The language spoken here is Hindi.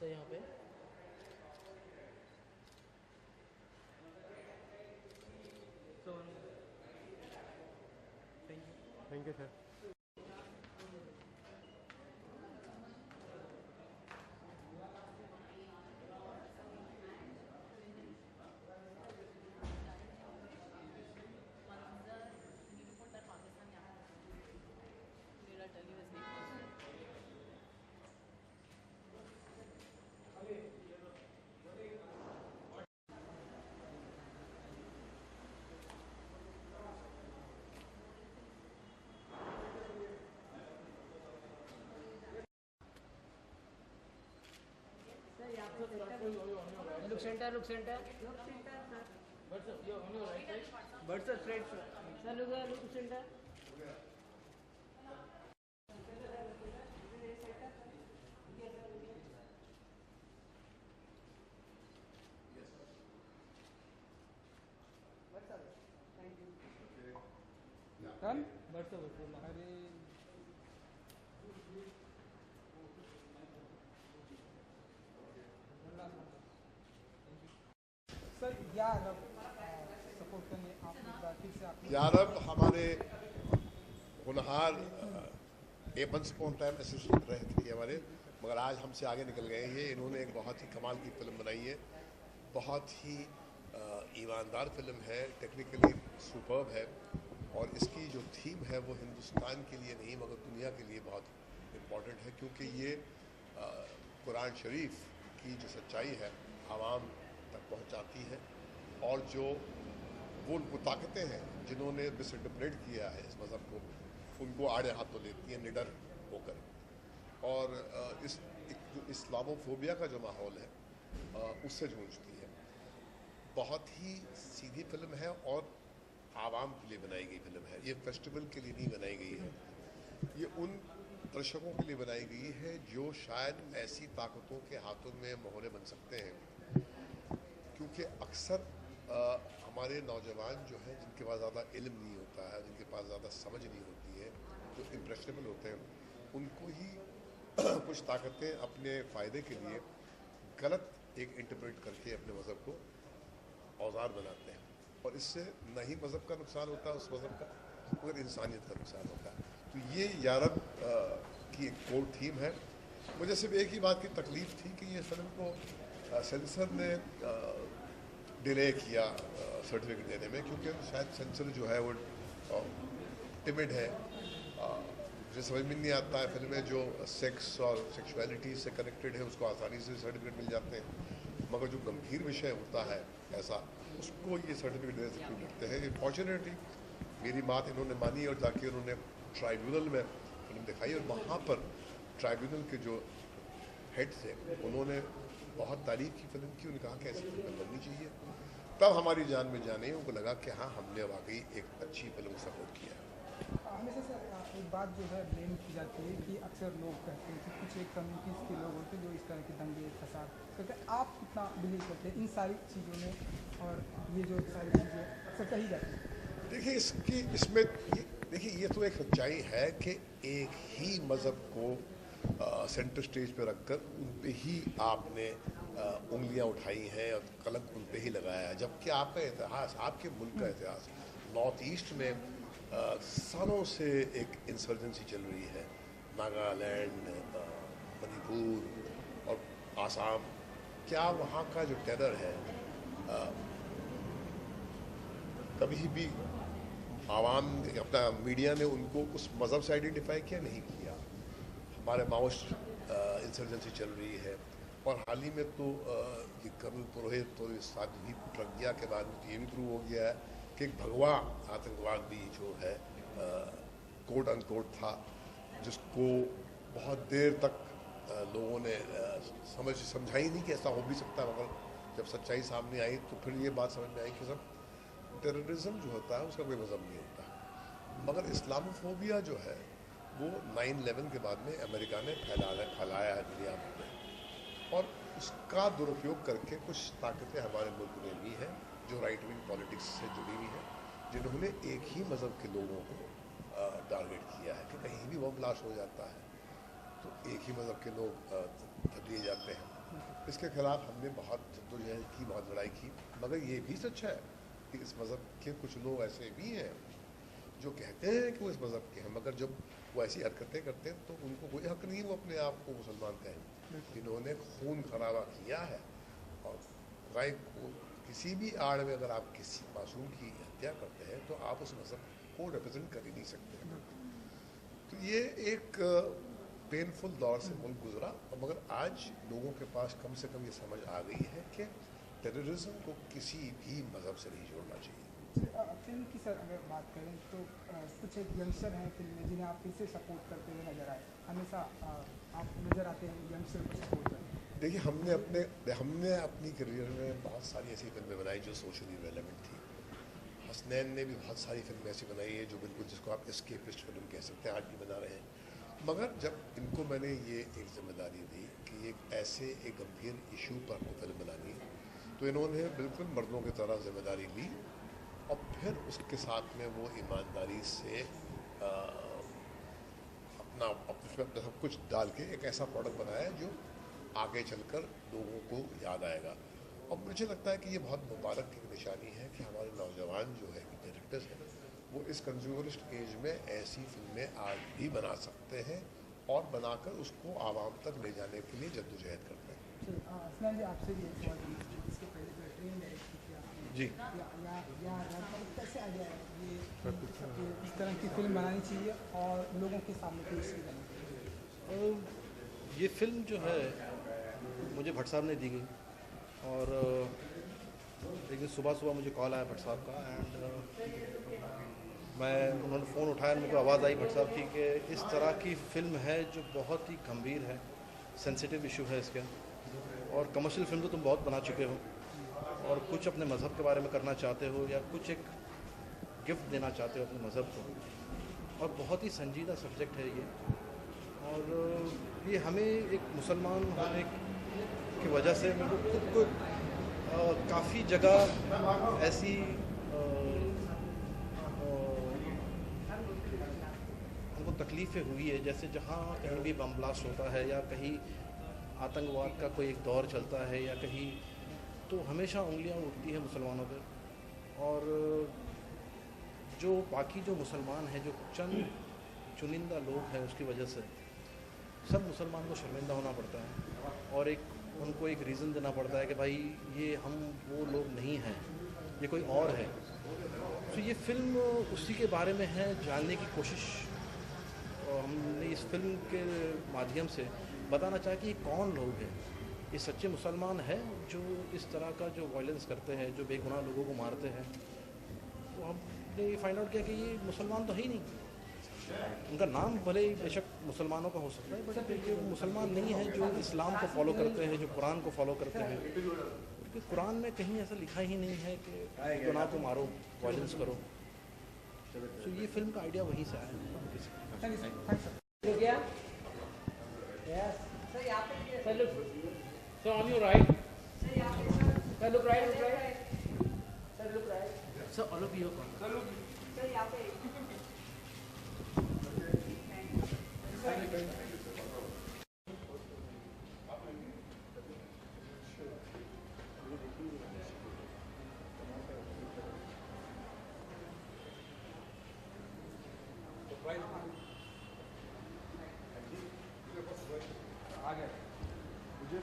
है यहाँ पे। तो thank you sir. Look centre, look centre, but sir straight sir, look centre. Done. But sir अरे सर यार सपोर्ट करने आप फिर से आप यारब हमारे होनहार एबंस को टाइम असिस्टेंट रहे थे हमारे, मगर आज हमसे आगे निकल गए हैं। इन्होंने एक बहुत ही कमाल की फिल्म बनाई है, बहुत ही ईमानदार फिल्म है, टेक्निकली सुपर्ब है, और इसकी जो थीम है वो हिंदुस्तान के लिए नहीं मगर दुनिया के लिए बहुत इम्पोर्टेंट है, क्योंकि ये कुरान शरीफ की जो सच्चाई है आवाम तक पहुंचाती है, और जो वो ताकतें हैं जिन्होंने मिसइंटरप्रेट किया है इस मज़हब को, उनको आड़े हाथों लेती हैं निडर होकर। और इस जो इस्लामोफोबिया का जो माहौल है उससे जूझती है। बहुत ही सीधी फिल्म है और आवाम के लिए बनाई गई फिल्म है। ये फेस्टिवल के लिए नहीं बनाई गई है, ये उन दर्शकों के लिए बनाई गई है जो शायद ऐसी ताकतों के हाथों में मोहरे बन सकते हैं, क्योंकि अक्सर हमारे नौजवान जो हैं जिनके पास ज़्यादा इल्म नहीं होता है, जिनके पास ज़्यादा समझ नहीं होती है, जो इम्प्रेशनेबल होते हैं, उनको ही कुछ ताकतें अपने फ़ायदे के लिए गलत एक इंटरप्रेट करके अपने मज़हब को औजार बनाते हैं, और इससे न ही मज़हब का नुकसान होता है उस मज़हब का, मगर इंसानियत का नुकसान होता है। तो ये यारब की एक कोर थीम है। मुझे सिर्फ एक ही बात की तकलीफ़ थी कि ये फिल्म को सेंसर ने डिले किया सर्टिफिकेट देने में, क्योंकि शायद सेंसर जो है वो टिमिड है। मुझे समझ में नहीं आता है, फिल्में जो सेक्स और सेक्सुअलिटी से कनेक्टेड है उसको आसानी से सर्टिफिकेट मिल जाते हैं, मगर जो गंभीर विषय होता है ऐसा, उसको ये सर्टिफिकेट देने से क्यों डरते हैं। फॉर्चुनेटली मेरी बात इन्होंने मानी और जाके उन्होंने ट्राइब्यूनल में फिल्म दिखाई, और वहाँ पर ट्राइब्यूनल के जो हेड थे उन्होंने बहुत तारीफ की फिल्म की, उन्होंने कहा कि ऐसी फिल्म बननी चाहिए। तब हमारी जान में जाने उनको लगा कि हाँ, हमने वाकई एक अच्छी फिल्म को सपोर्ट किया। हमेशा से एक बात जो है ब्लेम की जाती है कि अक्सर लोग कहते हैं कि कुछ एक कम्युनिटीज़ के लोग होते हैं जो इस तरह के दंगे फसाद करते हैं। आप कितना बिलीव करते हैं इन सारी चीज़ों में, और ये जो सारी चीज़ें अक्सर कही जाती हैं? देखिए इसमें देखिए ये तो एक सच्चाई है कि एक ही मज़हब को सेंटर स्टेज पे रखकर उन पे ही आपने उंगलियां उठाई हैं और कलंक उन पे ही लगाया है, जबकि आपका इतिहास, आपके मुल्क का इतिहास, नॉर्थ ईस्ट में सालों से एक इंसर्जेंसी चल रही है। नागालैंड, मणिपुर और आसाम, क्या वहाँ का जो टेरर है कभी भी आवाम अपना मीडिया ने उनको उस मज़हब से आइडेंटिफाई किया नहीं किया। हमारे माओइस्ट इंसर्जेंसी चल रही है, और हाल ही में तो ये कर्नल पुरोहित और साध्वी प्रज्ञा के बाद ये भी प्रूव हो गया है कि एक भगवा आतंकवाद भी जो है कोट अनकोट था, जिसको बहुत देर तक लोगों ने समझा ही नहीं कि ऐसा हो भी सकता है, मगर जब सच्चाई सामने आई तो फिर ये बात समझ में आई कि सब टेररिज्म जो होता है उसका कोई मज़हब नहीं होता। मगर इस्लामोफोबिया जो है वो 9/11 के बाद में अमेरिका ने फैलाया है दुनिया भर में, और उसका दुरुपयोग करके कुछ ताकतें हमारे मुल्क में भी हैं जो राइट विंग पॉलिटिक्स से जुड़ी हुई हैं, जिन्होंने एक ही मज़हब के लोगों को टारगेट किया है कि कहीं भी बम ब्लास्ट हो जाता है तो एक ही मज़हब के लोग लिए जाते हैं। इसके खिलाफ हमने बहुत जद्दोजहद की, बहुत लड़ाई की, मगर ये भी सच है कि इस मज़हब के कुछ लोग ऐसे भी हैं जो कहते हैं कि वो इस मज़हब के हैं, मगर जब वो ऐसी हरकतें करते हैं तो उनको कोई हक नहीं वो अपने आप को मुसलमान कहें। इन्होंने खून खराबा किया है, और गाय को किसी भी आड़ में अगर आप किसी मासूम की हत्या करते हैं तो आप उस मज़हब को रिप्रेजेंट कर ही नहीं सकते। तो ये एक पेनफुल दौर से मुल्क गुजरा, मगर आज लोगों के पास कम से कम ये समझ आ गई है कि टेररिज्म को किसी भी मज़हब से नहीं जोड़ना चाहिए। फिल्म की सर अगर बात करें तो कुछ एक यंगस्टर हैं फिल्म में जिन्हें आप फिर से सपोर्ट करते हुए नजर आए, हमेशा आप नज़र आते हैं यंगस्टर को सपोर्ट करते हैं। देखिए, हमने अपनी करियर में बहुत सारी ऐसी फिल्में बनाई जो सोशली रेलेवेंट थी। हसनैन ने भी बहुत सारी फिल्में ऐसी बनाई है जो बिल्कुल, जिसको आप एस्केपिस्ट फिल्म कह सकते हैं, आज भी बना रहे हैं। मगर जब इनको मैंने ये एक जिम्मेदारी दी कि एक ऐसे एक गंभीर इशू पर आपको फिल्म बनानी है, तो इन्होंने बिल्कुल मर्दों की तरह जिम्मेदारी ली, और फिर उसके साथ में वो ईमानदारी से अपना सब कुछ डाल के एक ऐसा प्रोडक्ट बनाया जो आगे चलकर लोगों को याद आएगा। और मुझे लगता है कि ये बहुत मुबारक की निशानी है कि हमारे नौजवान जो है डायरेक्टर्स हैं, वो इस कंज्यूमरिस्ट एज में ऐसी फिल्में आज भी बना सकते हैं और बनाकर उसको आवाम तक ले जाने के लिए जद्दोजहद करते हैं। हसनैन जी, आपसे भी एक सवाल है, इसके पहले जो ट्रेन डायरेक्ट किया आपने, जी, कैसे आइडिया है ये इस तरह की फिल्म बनानी चाहिए और लोगों के सामने पेश की जानी चाहिए? ये फिल्म जो है मुझे भट्ट साहब ने दी गई, और एक दिन सुबह मुझे कॉल आया भट्ट साहब का, एंड उन्होंने फ़ोन उठाया, मेरे को आवाज़ आई भट्ट साहब की कि इस तरह की फ़िल्म है जो बहुत ही गंभीर है, सेंसिटिव इशू है इसका, और कमर्शियल फिल्म तो तुम बहुत बना चुके हो, और कुछ अपने मज़हब के बारे में करना चाहते हो या कुछ एक गिफ्ट देना चाहते हो अपने मज़हब को, और बहुत ही संजीदा सब्जेक्ट है ये, और ये हमें एक मुसलमान होने की वजह से मेरे को खुद को काफ़ी जगह ऐसी हमको तकलीफ़ें हुई है, जैसे जहाँ कहीं भी बम ब्लास्ट होता है या कहीं आतंकवाद का कोई एक दौर चलता है या कहीं, तो हमेशा उंगलियां उठती हैं मुसलमानों पे, और जो बाकी जो मुसलमान हैं, जो चंद चुनिंदा लोग हैं, उसकी वजह से सब मुसलमान को शर्मिंदा होना पड़ता है, और एक उनको एक रीज़न देना पड़ता है कि भाई ये हम वो लोग नहीं हैं, ये कोई और है। तो ये फ़िल्म उसी के बारे में है, जानने की कोशिश हमने इस फिल्म के माध्यम से बताना चाहा कि ये कौन लोग हैं, ये सच्चे मुसलमान हैं जो इस तरह का जो वायलेंस करते हैं, जो बेगुनाह लोगों को मारते हैं। तो हमने ये फाइंड आउट किया कि ये मुसलमान तो है ही नहीं, उनका नाम भले ही बेशक मुसलमानों का हो सकता है, बट ये मुसलमान नहीं है जो इस्लाम को फॉलो करते हैं, जो कुरान को फॉलो करते हैं, क्योंकि कुरान में कहीं ऐसा लिखा ही नहीं है कि गुनाह को मारो, वायलेंस करो। तो ये फिल्म का आइडिया वहीं से आया। Look, yeah? Yes. Sir, look. So on your right. Sir, look right, look right. Sir, look right. Sir, all of you are Sir, look. Sir, यहाँ पे. आ गया मुझे